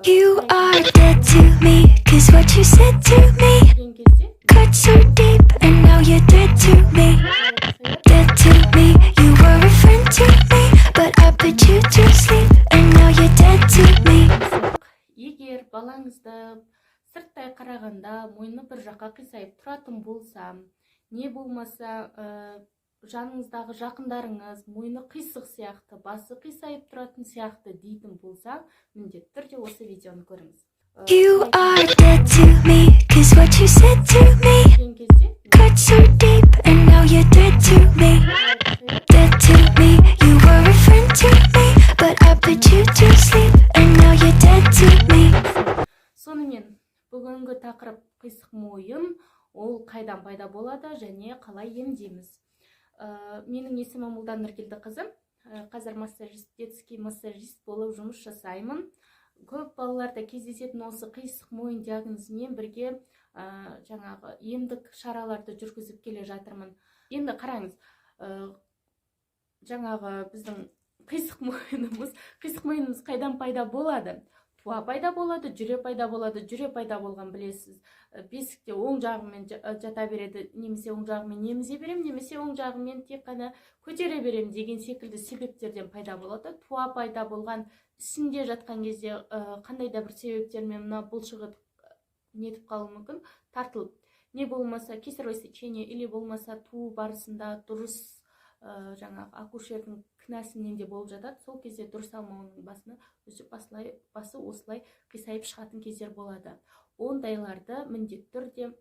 You are dead to me, 'cause what you said to me cut so deep, and now you're dead to me. Dead to me, you were a friend to me, but I put you to sleep, and now you're dead to me. Егер балаңызды сырттай қарағанда мойны бір жаққа қисайып тұратын болса, не болмаса жаныңыздағы жақындарыңыз мойны қисық сияқты, басы қисайып тұратын сияқты дейтін болса, міндетті түрде осы видеоны көріңіз. You are dead to me, 'cause what you said to me cut so deep, and now you're dead to me. Dead to me, you were a friend to me, but I put you to sleep, and now you're dead to me. Сонымен, бүгінгі тақырып қисық мойын, ол қайдан пайда болады және қалай емдейміз. Менің есімім Ұлдан Нұргелдіқызы. Қазір массажист, детский массажист болып жұмыс жасаймын. Көп балаларда кездесетін осы қисық мойын диагнозымен бірге жаңағы емдік шараларды жүргізіп келе жатырмын. Енді қараңыз, жаңағы біздің қисық мойнымыз қайдан пайда болады? Туа пайда болады, жүре пайда болады. Жүре пайда болған білесіз. Бесікте оң жағымен жата береді, немесе оң жағымен емізе берем, немесе оң жағымен тек қана көтере берем деген секілді себептерден пайда болады. Туа пайда болған ішінде жатқан кезде қандай да бір себептермен мына бұлшығы нетіп қалуы мүмкін, тартылып. Не болмаса кесарево сечение или болмаса туу барысында дұрыс жаңағы акушердің кінәсінен де болып жатады. Сол кезде дұрыс алмауының басына басы осылай қисайып шығатын кездер болады. Ондайларды міндетті түрде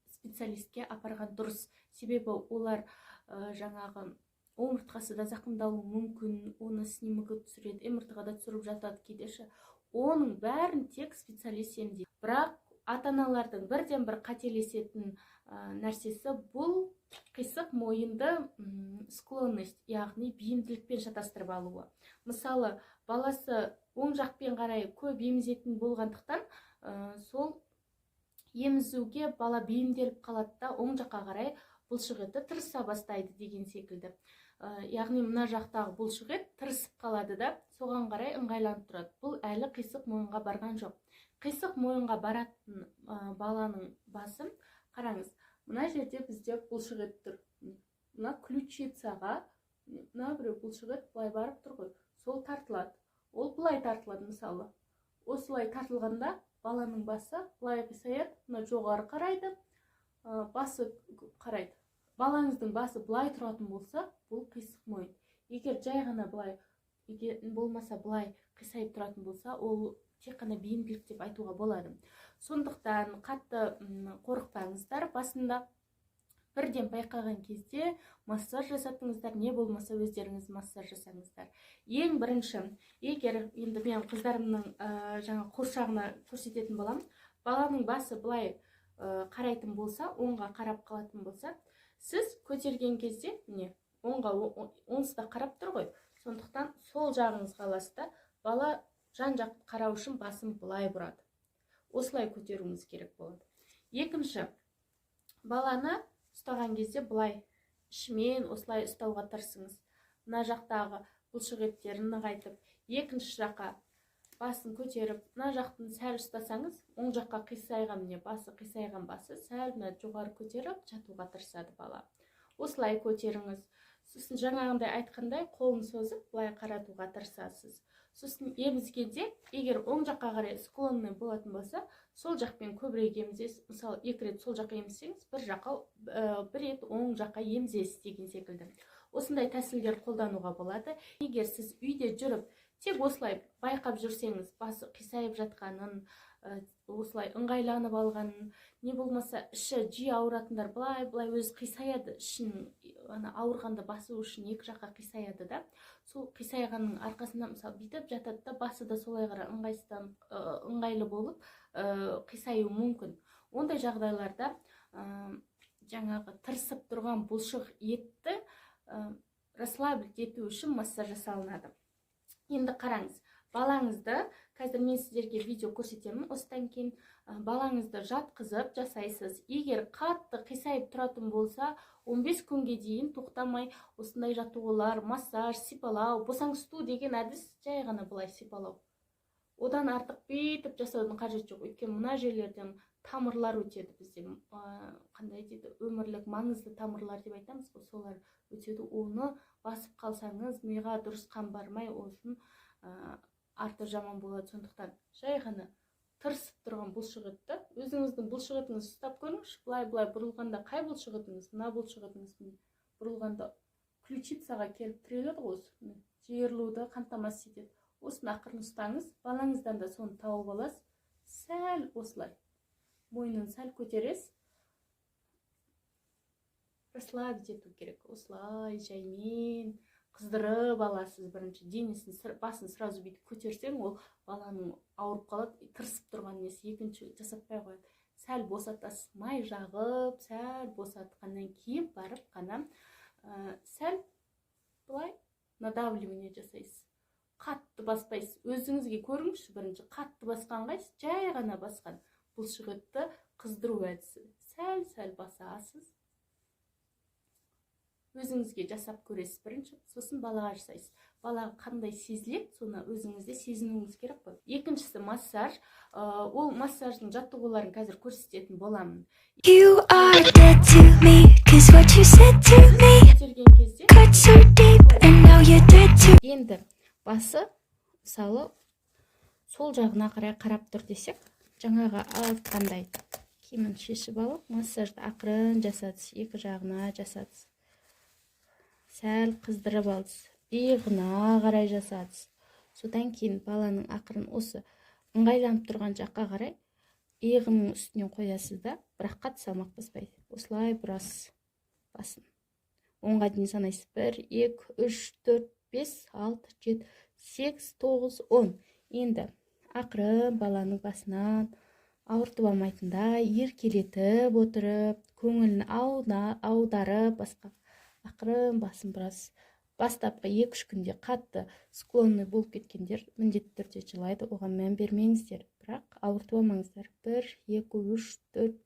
специалистке апарған дұрыс. Себебі олар жаңағы омыртқасы да зақымдалуы мүмкін, оны снимогы түсіреді, МРТ-ға да түсіріп жатады кейде. Оның бәрін тек специалист емдейді. Бірақ ата-аналардың бірден бір қателесетін нәрсесі бұл қисық мойынды склонность, яғни бейімділікпен шатастырып алуы. Мысалы, баласы оң жақпен қарай көп емізетін болғандықтан, сол емізуге бала бейімделіп қалады да, оң жаққа қарай бұлшық еті тырыса бастайды деген секілді. Яғни мына жақтағы бұлшық ет тырысып қалады да, соған қарай ыңғайланып тұрады. Бұл әлі қисық мойынға барған жоқ. Қисық мойынға баратын баланың басын қараңыз. Мына жерде бізде бұлшық ет тұр. Мына ключицаға, мына біреу бұлшық ет былай барып тұр ғой. Сол тартылады. Ол былай тартылады мысалы. Осылай тартылғанда баланың басы былай қисаяды, мына жоғары қарайды, басы қарайды. Балаңыздың басы былай тұратын болса, бұл қисық мойын. Егер жай ғана былай, болмаса былай қисайып тұратын болса, ол тек қана бейімділік деп айтуға болады. Сондықтан қатты қорықпаңыздар. Басында бірден байқаған кезде массаж жасатыңыздар, не болмаса өздеріңіз массаж жасаңыздар. Ең бірінші, егер енді мен қыздарымның жаңа қоршағына көрсететін боламын, баланың басы былай қарайтын болса, оңға қарап қалатын болса, сіз көтерген кезде, міне, оңға оңсызда қарап тұр ғой. Сондықтан сол жағыңызға аласыз, бала жан-жақты қарау үшін басын былай бұрады. Осылай көтеруіңіз керек болады. Екінші, баланы ұстаған кезде былай ішімен осылай ұстауға тырысыңыз. Мына жақтағы бұлшық еттерін нығайтып, екінші жаққа басын көтеріп, мына жақтың сәл ұстасаңыз, оң жаққа қисайған, міне басы қисайған басы сәл жоғары көтеріп жатуға тырысады бала. Осылай көтеріңіз. Сосын жаңағындай айтқандай қолын созып, былай қаратуға тырысасыз. Сосын емізгенде, егер оң жаққа қарай склонный болатын болса, сол жақпен көбірек емізесіз. Мысалы, 2 рет сол жаққа емізсеңіз, бір рет оң жаққа емізесіз деген секілді. Осындай тәсілдер қолдануға болады. Егер сіз үйде жүріп, тек осылай байқап жүрсеңіз, басы қисайып жатқанын, осылай ыңғайланып алғанын, не болмаса іші жиі ауыратындар былай өзі қисаяды, ішін ауырғанда басы үшін екі жаққа қисаяды да. Сол қисайғанның арқасында мысалы бүйтіп жатады да, басы да солай қарай ыңғайлы болып қисаюы мүмкін. Ондай жағдайларда жаңағы тырысып тұрған бұлшық етті расслаблить ету үшін массаж жасалынады. Енді қараңыз, балаңызды, қазір мен сіздерге видео көрсетемін, осыдан кейін балаңызды жатқызып жасайсыз. Егер қатты қисайып тұратын болса, 15 күнге дейін тоқтамай осындай жаттығулар, массаж, сипалау, босаңсыту деген әдіс жай ғана былай сипалау. Одан артық бүйтіп жасаудың қажеті жоқ. Өйткені мына жерлерден тамырлар өтеді бізде. Қандай дейді, өмірлік маңызды тамырлар деп айтамыз ғой, солар өтеді. Оны басып қалсаңыз, миға дұрыс қан бармай, осын арты жаман болады. Сондықтан жай ғана тырысып тұрған бұлшықетті, өзіңіздің бұлшықетіңізді ұстап көріңізші. Былай бұрылғанда қай бұлшықетіңіз? Мына бұлшықетіңіз бұрылғанда ключицаға келіп тіреледі ғой, осы жиырылуды қамтамасыз етеді. Осыны ақырын ұстаңыз, балаңыздан да соны тауып аласыз. Сәл осылай мойнын сәл көтересіз. Расслабить ету керек. Осылай жаймен қыздырып аласыз. Бірінші денесін, басын сразу бүйтіп көтерсең, ол баланың ауырып қалады, тырысып тұрған несі. Екінші жасатпай қояды. Сәл босатасыз, май жағып, сәл босатқаннан кейін барып қана сәл былай надавливание жасайсыз. Қатты баспайсыз. Өзіңізге көріңізші, бірінші қатты басқан қайсыз, жай ғана басқан бұлшықетті қыздыру әдісі. Сәл басасыз. Өзіңізге жасап көресіз бірінші, сосын балаға жасайсыз. Балаға қандай сезіледі, соны өзіңізде сезінуіңіз керек қой. Екіншісі массаж. Ол массаждың жаттығуларын қазір көрсететін боламын. You are dead to me, 'cause what you said to me Көтерген кезде cut so deep, and now you're dead to me. енді басы мысалы сол жағына қарай қарап тұр десек, жаңағы айтқандай киімін шешіп алып, массажды ақырын жасадыңыз, екі жағына жасадыңыз. Сәл қыздырып алдыңыз, иығына қарай жасадыңыз. Содан кейін баланың ақырын осы ыңғайланып тұрған жаққа қарай иығының үстінен қоясыз да, бірақ қатты салмақ баспайды. Осылай бұрасыз басын. 10-ға дейін санайсыз. 1, 2, 3, 4, 5, 6, 7, 8, 9, 10. Енді ақырын баланың басынан ауыртып алмайтындай еркелетіп отырып, көңілін аударып басқа ақырын басын бұрасыз. Бастапқы 2-3 күнде қатты склонный болып кеткендер міндетті түрде жылайды, оған мән бермеңіздер, бірақ ауыртып алмаңыздар. 1, 2, 3, 4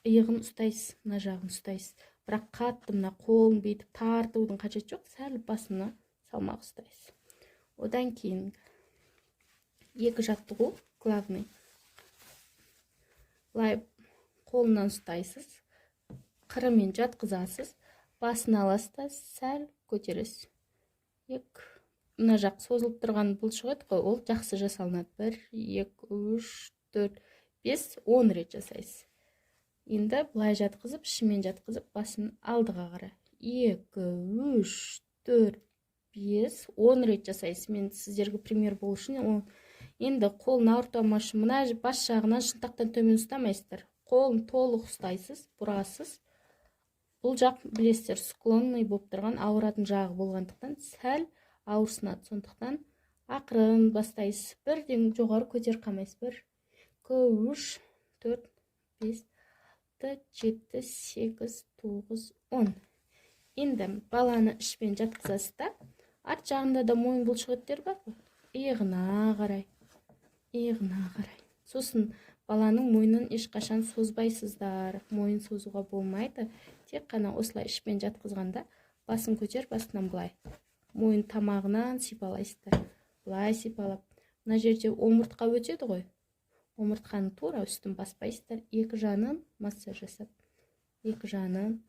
иығын ұстайсыз, мына жағын ұстайсыз. Бірақ қатты мына қолын бүйтіп тартудың қажеті жоқ, сәл басына салмақ ұстайсыз. Одан кейін екі жаттығу главный. Былай қолынан ұстайсыз, қырымен жатқызасыз, басын аласыз да сәл көтересіз. Мына жақ созылып тұрған бұлшықет қой, ол жақсы жасалынады. 1, 2, 3, 4, 5, 10 рет жасайсыз. Енді былай жатқызып, ішімен жатқызып, басын алдыға қарай. 2, 3, 4, 5, 10 рет жасайсыз. Мен сіздерге пример болу үшін. Енді қолын ауыртып алмашы, мына бас жағынан шынтақтан төмен ұстамайсыздар. Қолын толық ұстайсыз, бұрасыз. Бұл жақ білесіздер, склонный болып тұрған ауыратын жағы болғандықтан сәл ауырсынады. Сондықтан ақырын бастайсыз. Бірден жоғары көтер қамайсыз. 1, 2, 3, 4, 5, 7, 8, 9, 10. Енді баланы ішпен жатқызасыз да, арт жағында да мойын бұлшықеттер бар ғой. Иығына қарай. Сосын баланың мойнын ешқашан созбайсыздар. Мойын созуға болмайды. Тек қана осылай ішпен жатқызғанда басын көтер, басынан былай. Мойын тамағынан сипалайсыздар. Былай сипалап. Мына жерде омыртқа өтеді ғой. Омыртқаны тура үстін баспайсыздар. Екі жанын массаж жасап. Екі жанын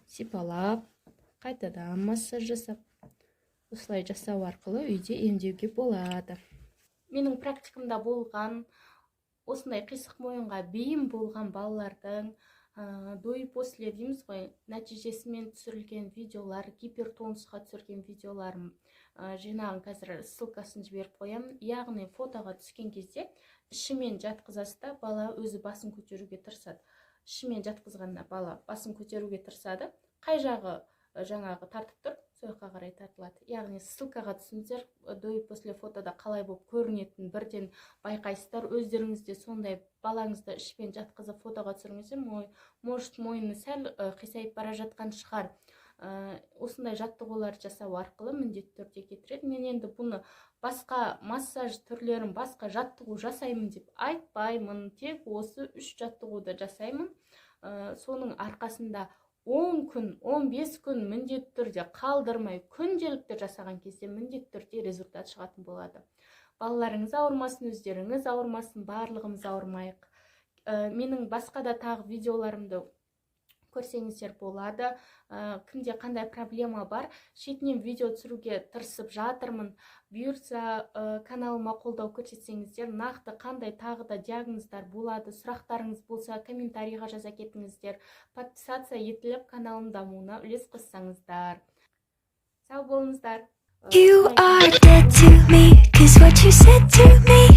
сипалап, қайтадан массаж жасап. Осылай жасау арқылы үйде емдеуге болады. Менің практикамда болған, осындай қисық мойынға бейім болған балалардың до и после дейміз ғой, нәтижесімен түсірілген видеолар, гипертонусқа түсірген видеоларым жинағын қазір ссылкасын жіберіп қоямын. Яғни фотоға түскен кезде ішімен жатқызасыз, бала өзі басын көтеруге тырысады. Ішімен жатқызғанда бала басын көтеруге тырысады. Қай жағы жаңағы тартып тұр, сол жаққа қарай тартылады. Яғни ссылкаға түсіңіздер, до и после фотода қалай болып көрінетін бірден байқайсыздар. Өздеріңізде сондай балаңызды ішпен жатқызып фотоға түсіріңіздер, может мойны сәл қисайып бара жатқан шығар. Осындай жаттығулар жасау арқылы міндетті түрде кетіреді. Мен енді бұны басқа массаж түрлерін, басқа жаттығу жасаймын деп айтпаймын. Тек осы 3 жаттығуды жасаймын. Соның арқасында 10 күн, 15 күн міндетті түрде қалдырмай күнделікті жасаған кезде міндетті түрде результат шығатын болады. Балаларыңыз ауырмасын, өздеріңіз ауырмасын, барлығымыз ауырмайық. Менің басқа да тағы видеоларымды көрсеңіздер болады. Кімде қандай проблема бар, шетінен видео түсіруге тырысып жатырмын. Бұйырса каналыма қолдау көрсетсеңіздер, нақты қандай тағы да диагноздар болады, сұрақтарыңыз болса комментарийға жаза кетіңіздер. Подписация етіліп каналым дамуына үлес қоссаңыздар. Сау болыңыздар. You are dead to me, 'cause what you said to me